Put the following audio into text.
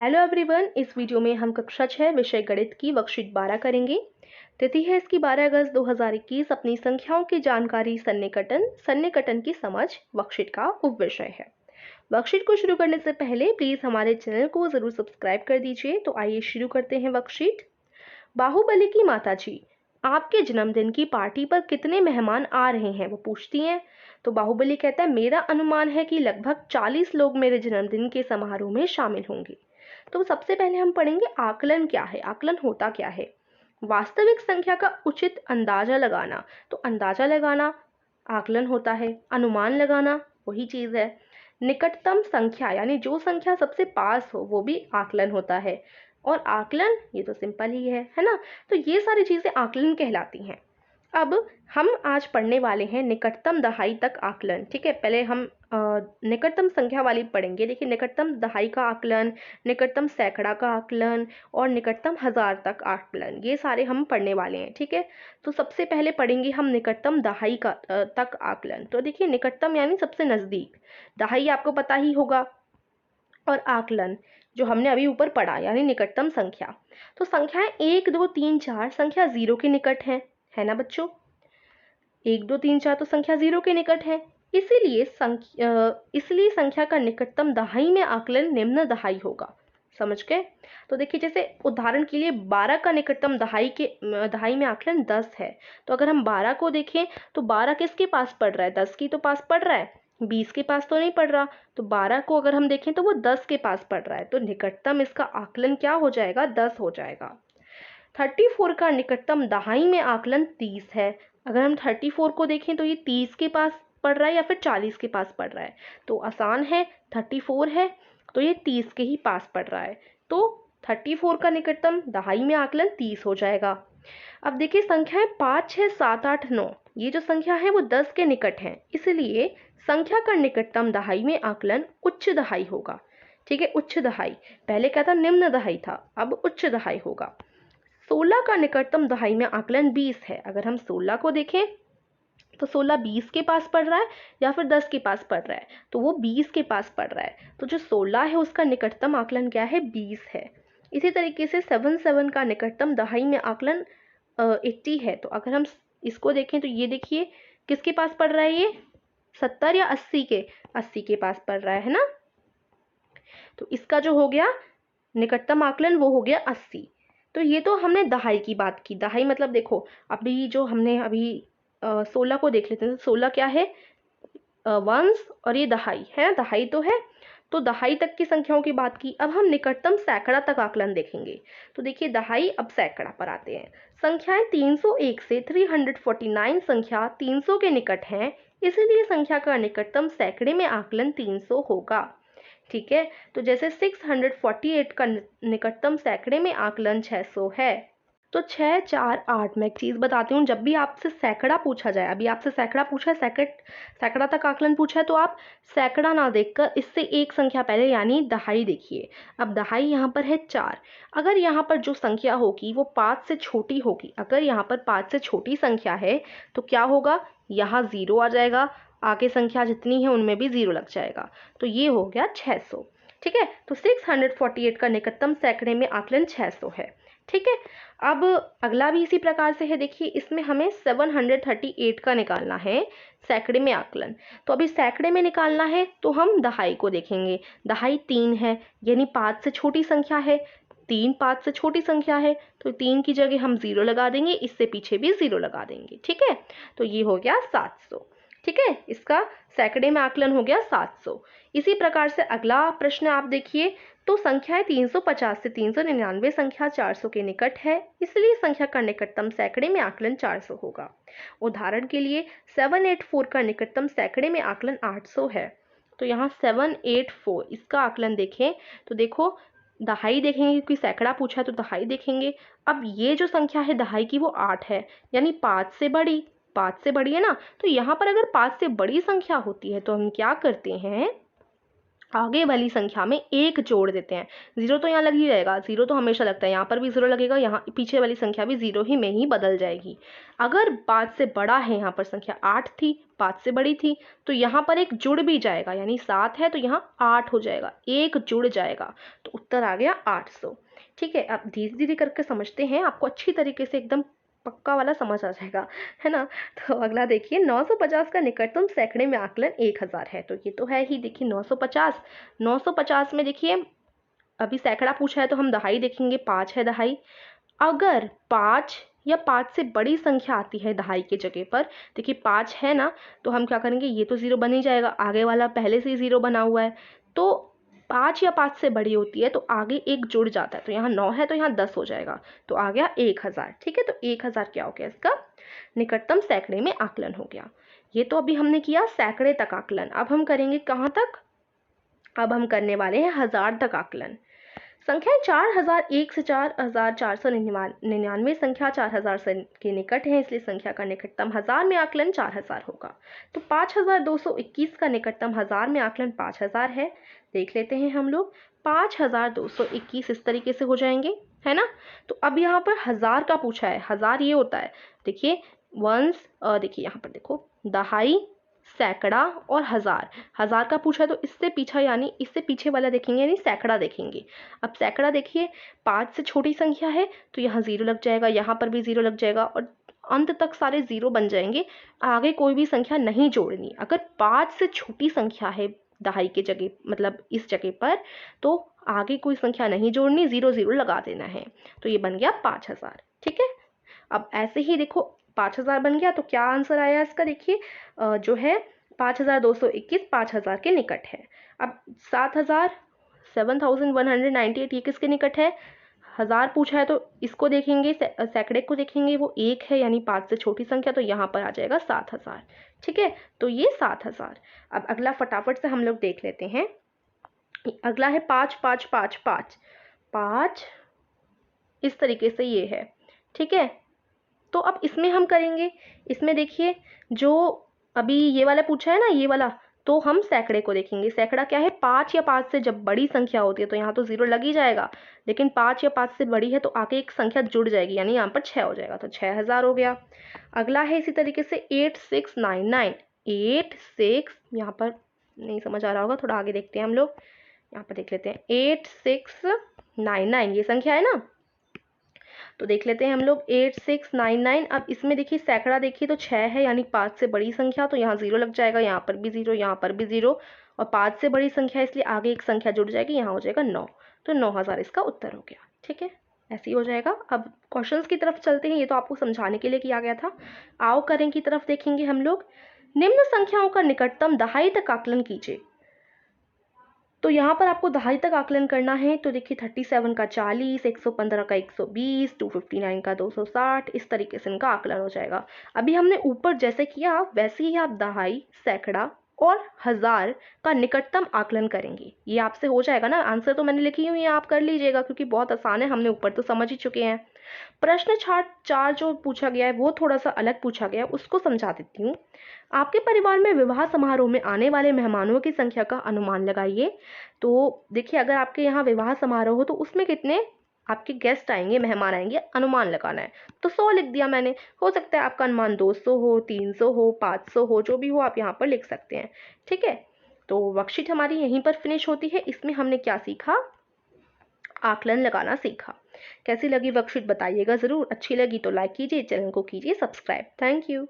Hello everyone. इस video में हम कक्षा 6 विषय गणित की वर्कशीट 12 करेंगे। तिथि है इसकी 12 अगस्त 2021। अपनी संख्याओं की जानकारी, सन्निकटन की समझ वर्कशीट का उपविषय है। वर्कशीट को शुरू करने से पहले प्लीज हमारे चैनल को जरूर सब्सक्राइब कर दीजिए। तो आइए शुरू करते हैं वर्कशीट। बाहुबली की माताजी आपके जन्मदिन की पार्टी पर कितने मेहमान आ रहे हैं, वो पूछती हैं। तो बाहुबली कहता है, मेरा अनुमान है कि लगभग 40 लोग मेरे जन्मदिन के समारोह में शामिल होंगे। तो सबसे पहले हम पढ़ेंगे आकलन क्या है, आकलन होता क्या है। वास्तविक संख्या का उचित अंदाजा लगाना, तो अंदाजा लगाना आकलन होता है। अनुमान लगाना वही चीज है। निकटतम संख्या यानी जो संख्या सबसे पास हो वो भी आकलन होता है। और आकलन ये तो सिंपल ही है ना। तो ये सारी चीजें आकलन कहलाती हैं। अब हम आज पढ़ने वाले हैं निकटतम दहाई तक आकलन। ठीक है, पहले हम निकटतम संख्या वाली पढ़ेंगे। देखिए, निकटतम दहाई का आकलन, निकटतम सैकड़ा का आकलन और निकटतम हजार तक आकलन, ये सारे हम पढ़ने वाले हैं। ठीक है, तो सबसे पहले पढ़ेंगे हम निकटतम दहाई का तक आकलन। तो देखिए, निकटतम यानी सबसे नजदीक, दहाई आपको पता ही होगा, और आकलन जो हमने अभी ऊपर पढ़ा यानी निकटतम संख्या। तो संख्याएं 1 2 3 4 संख्या 0 के निकट है ना बच्चों। 1 2 3 4 तो संख्या 0 के निकट है। इसलिए संख्या का निकटतम दहाई में आकलन निम्न दहाई होगा। समझ गए। तो देखिए, जैसे उदाहरण के लिए 12 का निकटतम दहाई में आकलन 10 है। तो अगर हम 12 को देखें तो 12 किसके पास पड़ रहा है, 10 की तो पास पड़ रहा है, 20 के पास तो नहीं पड़ रहा। तो 12 को अगर हम देखें तो वो 10 के पास पड़ रहा है। तो निकटतम इसका आकलन क्या हो जाएगा, 10 हो जाएगा। 34 का निकटतम दहाई में आकलन 30 है। अगर हम 34 को देखें तो ये 30 के पास पड़ रहा है या फिर 40 के पास पड़ रहा है। तो आसान है, 34 है तो ये 30 के ही पास पड़ रहा है। तो 34 का निकटतम दहाई में आकलन 30 हो जाएगा। अब देखिए, संख्याएं 5 6 7 8 9, ये जो संख्या है वो 10 के निकट है। इसलिए संख्या का निकटतम दहाई में आकलन उच्च दहाई होगा। ठीक है, उच्च दहाई, पहले क्या था, निम्न दहाई था, अब उच्च दहाई होगा। 16 का निकटतम दहाई में आकलन 20 है। अगर हम 16 को देखें तो 16 20 के पास पड़ रहा है या फिर 10 के पास पड़ रहा है, तो वो 20 के पास पड़ रहा है। तो जो 16 है उसका निकटतम आकलन क्या है, 20 है। इसी तरीके से 7 का निकटतम दहाई में आकलन 80 है। तो अगर हम इसको देखें तो ये देखिए किसके पास पड़ रहा है, ये 70 या 80 के पास पड़ रहा है ना। तो इसका जो हो गया निकटतम आकलन वो हो गया 80। तो ये तो हमने दहाई की बात की। दहाई मतलब देखो, अभी जो हमने अभी 16 को देख लेते हैं। 16 क्या है, वंस, और ये दहाई है, दहाई तो है। तो दहाई तक की संख्याओं की बात की। अब हम निकटतम सैकड़ा तक आकलन देखेंगे। तो देखिए, दहाई, अब सैकड़ा पर आते हैं। संख्याएं 301 से 349 संख्या 300 के निकट हैं। इसलिए संख्या का निकटतम सैकड़े में आकलन 300 होगा। ठीक है, तो जैसे 648 का निकटतम सैकड़े में आकलन 600 है। तो 6 4 8, मैं एक चीज बताती हूँ, जब भी आपसे सैकड़ा पूछा जाए, अभी आपसे सैकड़ा पूछा है, सैकड़ा तक आकलन पूछा है, तो आप सैकड़ा ना देखकर इससे एक संख्या पहले यानी दहाई देखिए। अब दहाई यहाँ पर है 4। अगर यहाँ पर जो संख्या होगी वो 5 से छोटी होगी, अगर यहाँ पर 5 से छोटी संख्या है तो क्या होगा, यहाँ 0 आ जाएगा, आगे संख्या जितनी है उनमें भी 0 लग जाएगा। तो ये हो गया 600। ठीक है, तो 648 का निकटतम सैकड़े में आकलन 600 है। ठीक है, अब अगला भी इसी प्रकार से है। देखिए, इसमें हमें 738 का निकालना है सैकड़े में आकलन। तो अभी सैकड़े में निकालना है तो हम दहाई को देखेंगे। दहाई 3 है यानी 5 से छोटी संख्या है। 3 5 से छोटी संख्या है तो 3 की जगह हम 0 लगा देंगे, इससे पीछे भी 0 लगा देंगे। ठीक है, तो ये हो गया 700। ठीक है, इसका सैकड़े में आकलन हो गया 700। इसी प्रकार से अगला प्रश्न आप देखिए। तो संख्याएं 350 से 399 संख्या 400 के निकट है। इसलिए संख्या का निकटतम सैकड़े में आकलन 400 होगा। उदाहरण के लिए 784 का निकटतम सैकड़े में आकलन 800 है। तो यहाँ 784 इसका आकलन देखें तो देखो, दहाई देखेंगे क्योंकि सैकड़ा पूछा है तो दहाई देखेंगे। अब ये जो संख्या है दहाई की वो 8 है यानी 5 से बड़ी, 5 से बड़ी है ना। तो यहाँ पर अगर 5 से बड़ी संख्या होती है तो हम क्या करते हैं, आगे वाली संख्या में एक जोड़ देते हैं। जीरो तो यहाँ लग ही रहेगा, जीरो तो हमेशा लगता है, यहाँ पर भी जीरो लगेगा, यहाँ पीछे वाली संख्या भी जीरो ही में ही बदल जाएगी। अगर 5 से बड़ा है, यहाँ पर संख्या 8 थी, 5 से बड़ी थी, तो यहाँ पर एक जुड़ भी जाएगा, यानी 7 है तो यहाँ 8 हो जाएगा, एक जुड़ जाएगा, तो उत्तर आ गया 800। ठीक है, अब धीरे धीरे करके समझते हैं, आपको अच्छी तरीके से एकदम पक्का वाला समझ आ जाएगा, है ना। तो अगला देखिए, 950 का निकटतम सैकड़े में आकलन 1000 है। तो ये तो है ही, देखिए 950, 950 में देखिए अभी सैकड़ा पूछा है तो हम दहाई देखेंगे, 5 है दहाई। अगर 5 या 5 से बड़ी संख्या आती है दहाई के जगह पर, देखिए 5 है ना, तो हम क्या करेंगे, ये तो जीरो बन ही जाएगा, आगे वाला पहले से ही जीरो बना हुआ है, तो 5 या 5 से बड़ी होती है तो आगे एक जुड़ जाता है, तो यहाँ 9 है तो यहाँ 10 हो जाएगा, तो आ गया 1000। ठीक है, तो 1000 क्या हो गया, इसका निकटतम सैकड़े में आकलन हो गया। ये तो अभी हमने किया सैकड़े तक आकलन। अब हम करेंगे कहाँ तक, अब हम करने वाले हैं 1000 तक आकलन। संख्याएं 4001 से 4499 संख्या 4000 से के निकट है, इसलिए संख्या का निकटतम 1000 में आकलन 4000 होगा। तो 5221 का निकटतम 1000 में आकलन 5000 है। देख लेते हैं हम लोग, 5221 इस तरीके से हो जाएंगे, है ना। तो अब यहाँ पर 1000 का पूछा है, 1000 ये होता है, देखिए वंस, देखिए यहाँ पर देखो दहाई, सैकड़ा और 1000, 1000 का पूछा है तो इससे पीछा यानी इससे पीछे वाला देखेंगे, यानी सैकड़ा देखेंगे। अब सैकड़ा देखिए 5 से छोटी संख्या है तो यहाँ जीरो लग जाएगा, यहाँ पर भी जीरो लग जाएगा और अंत तक सारे जीरो बन जाएंगे, आगे कोई भी संख्या नहीं जोड़नी। अगर 5 से छोटी संख्या है दहाई के जगह, मतलब इस जगह पर, तो आगे कोई संख्या नहीं जोड़नी, जीरो जीरो लगा देना है, तो ये बन गया 5000। ठीक है, अब ऐसे ही देखो 5000 बन गया, तो क्या आंसर आया इसका, देखिए जो है 5221 5000 के निकट है। अब 7000, 7198 ये किसके निकट है, 1000 पूछा है तो इसको देखेंगे, सैकड़े को देखेंगे, वो एक है यानी 5 से छोटी संख्या, तो यहाँ पर आ जाएगा 7000। ठीक है, तो ये 7000। अब अगला फटाफट से हम लोग देख लेते हैं, अगला है 5555, 5 इस तरीके से ये है। ठीक है, तो अब इसमें हम करेंगे, इसमें देखिए जो अभी ये वाला पूछा है ना, ये वाला, तो हम सैकड़े को देखेंगे। सैकड़ा क्या है, 5 या 5 से जब बड़ी संख्या होती है तो यहाँ तो जीरो लग ही जाएगा, लेकिन 5 या 5 से बड़ी है तो आगे एक संख्या जुड़ जाएगी, यानी यहाँ पर 6 हो जाएगा, तो 6000 हो गया। अगला है इसी तरीके से 8699, 86, यहाँ पर नहीं समझ आ रहा होगा, थोड़ा आगे देखते हैं हम लोग, यहाँ पर देख लेते हैं 8699 ये संख्या है ना, तो देख लेते हैं हम लोग 8699। अब इसमें देखिए सैकड़ा देखिए तो 6 है यानी 5 से बड़ी संख्या, तो यहाँ जीरो लग जाएगा, यहाँ पर भी जीरो, यहाँ पर भी जीरो, और 5 से बड़ी संख्या इसलिए आगे एक संख्या जुड़ जाएगी, यहाँ हो जाएगा 9, तो 9000 इसका उत्तर हो गया। ठीक है, ऐसे ही हो जाएगा। अब क्वेश्चंस की तरफ चलते हैं, ये तो आपको समझाने के लिए किया गया था। आओ करें की तरफ देखेंगे हम लोग, निम्न संख्याओं का निकटतम दहाई तक आकलन कीजिए। तो यहाँ पर आपको दहाई तक आकलन करना है, तो देखिए 37 का 40, 115 का 120, 259 का 260, इस तरीके से इनका आकलन हो जाएगा। अभी हमने ऊपर जैसे किया वैसे ही आप दहाई, सैकड़ा और 1000 का निकटतम आकलन करेंगे, ये आपसे हो जाएगा ना। आंसर तो मैंने लिखी हुई है, आप कर लीजिएगा क्योंकि बहुत आसान है, हमने ऊपर तो समझ ही चुके हैं। प्रश्न 4 जो पूछा गया है वो थोड़ा सा अलग पूछा गया है, उसको समझा देती हूँ। आपके परिवार में विवाह समारोह में आने वाले मेहमानों की संख्या का अनुमान लगाइए। तो देखिए अगर आपके यहाँ विवाह समारोह हो तो उसमें कितने आपके गेस्ट आएंगे, मेहमान आएंगे, अनुमान लगाना है। तो 100 लिख दिया मैंने, हो सकता है आपका अनुमान 200 हो, 300 हो, 500 हो, जो भी हो आप यहाँ पर लिख सकते हैं। ठीक है, तो वर्कशीट हमारी यहीं पर फिनिश होती है। इसमें हमने क्या सीखा, आकलन लगाना सीखा। कैसी लगी वर्कशीट बताइएगा ज़रूर, अच्छी लगी तो लाइक कीजिए, चैनल को कीजिए सब्सक्राइब। Thank you.